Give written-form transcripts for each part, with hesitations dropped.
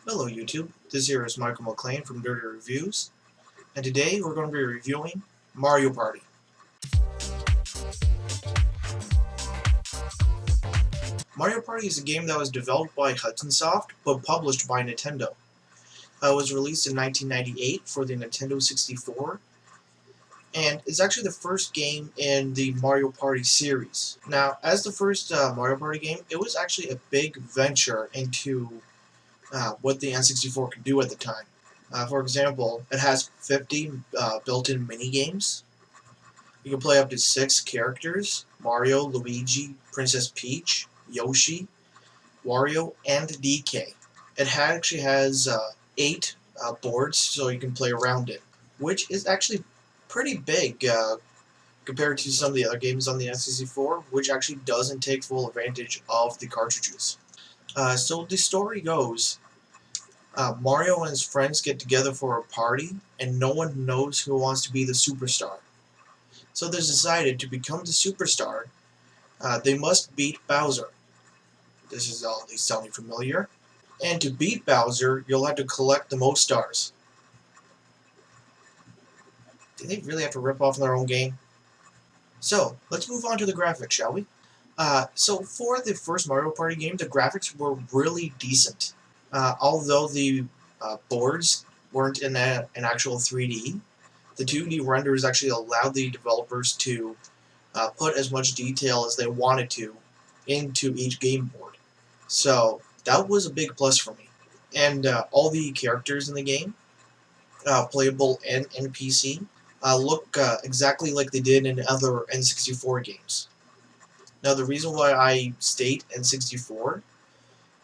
Hello YouTube, this here is Michael McLean from Dirty Reviews, and today we're going to be reviewing Mario Party. Mario Party is a game that was developed by Hudson Soft, but published by Nintendo. It was released in 1998 for the Nintendo 64, and it's actually the first game in the Mario Party series. Now, as the first Mario Party game, it was actually a big venture into what the N64 could do at the time. For example, it has 50 built-in mini-games. You can play up to 6 characters: Mario, Luigi, Princess Peach, Yoshi, Wario, and DK. It actually has 8 boards, so you can play around it, which is actually pretty big compared to some of the other games on the N64, which actually doesn't take full advantage of the cartridges. So the story goes, Mario and his friends get together for a party, and no one knows who wants to be the superstar. So they decided to become the superstar, they must beat Bowser. This is all these sounding familiar. And to beat Bowser, you'll have to collect the most stars. Do they really have to rip off their own game? So, let's move on to the graphics, shall we? So for the first Mario Party game, the graphics were really decent. Although the boards weren't in an actual 3D, the 2D renders actually allowed the developers to put as much detail as they wanted to into each game board. So that was a big plus for me. And all the characters in the game, playable and NPC, look exactly like they did in other N64 games. Now the reason why I state N64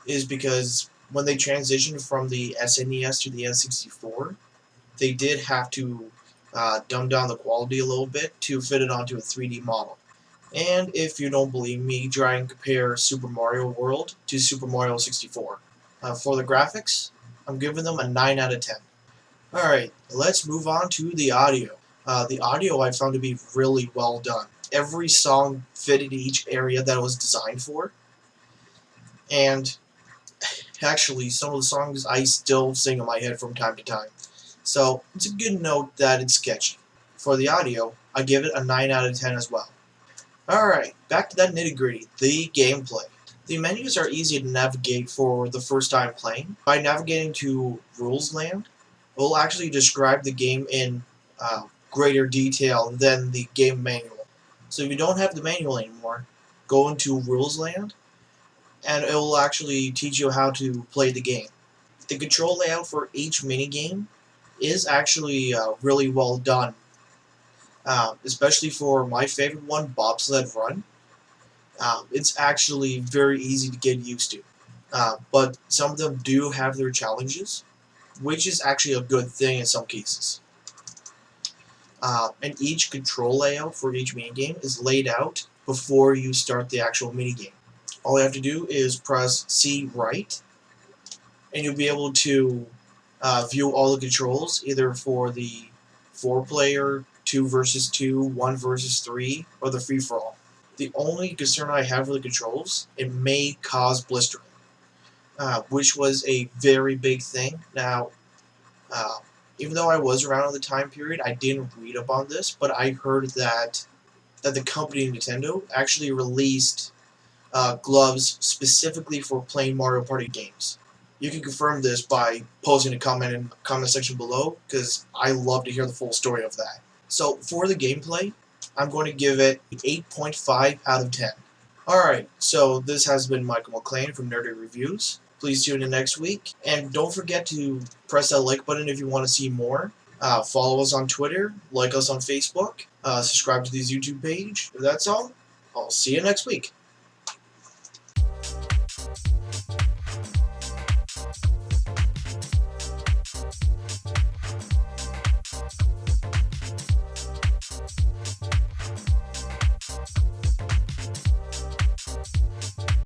is because when they transitioned from the SNES to the N64, they did have to dumb down the quality a little bit to fit it onto a 3D model. And if you don't believe me, try and compare Super Mario World to Super Mario 64. For the graphics, I'm giving them a 9 out of 10. Alright, let's move on to the audio. The audio I found to be really well done. Every song fitted each area that it was designed for. And actually, some of the songs I still sing in my head from time to time. So, it's a good note that it's sketchy. For the audio, I give it a 9 out of 10 as well. Alright, back to that nitty-gritty, the gameplay. The menus are easy to navigate for the first time playing. By navigating to Rules Land, it will actually describe the game in greater detail than the game manual. So if you don't have the manual anymore, go into Rules Land, and it will actually teach you how to play the game. The control layout for each minigame is actually really well done. Especially for my favorite one, Bobsled Run. It's actually very easy to get used to. But some of them do have their challenges, which is actually a good thing in some cases. And each control layout for each minigame is laid out before you start the actual minigame. All you have to do is press C right, and you'll be able to view all the controls, either for the 4-player, 2 versus 2, 1 versus 3, or the free-for-all. The only concern I have with the controls, it may cause blistering, which was a very big thing. Now, even though I was around at the time period, I didn't read up on this, but I heard that the company Nintendo actually released gloves specifically for playing Mario Party games. You can confirm this by posting a comment in the comment section below, because I love to hear the full story of that. So for the gameplay, I'm going to give it 8.5 out of 10. Alright, so this has been Michael McLean from Nerdy Reviews. Please tune in next week, and don't forget to press that like button if you want to see more. Follow us on Twitter, like us on Facebook, subscribe to this YouTube page. If that's all, I'll see you next week.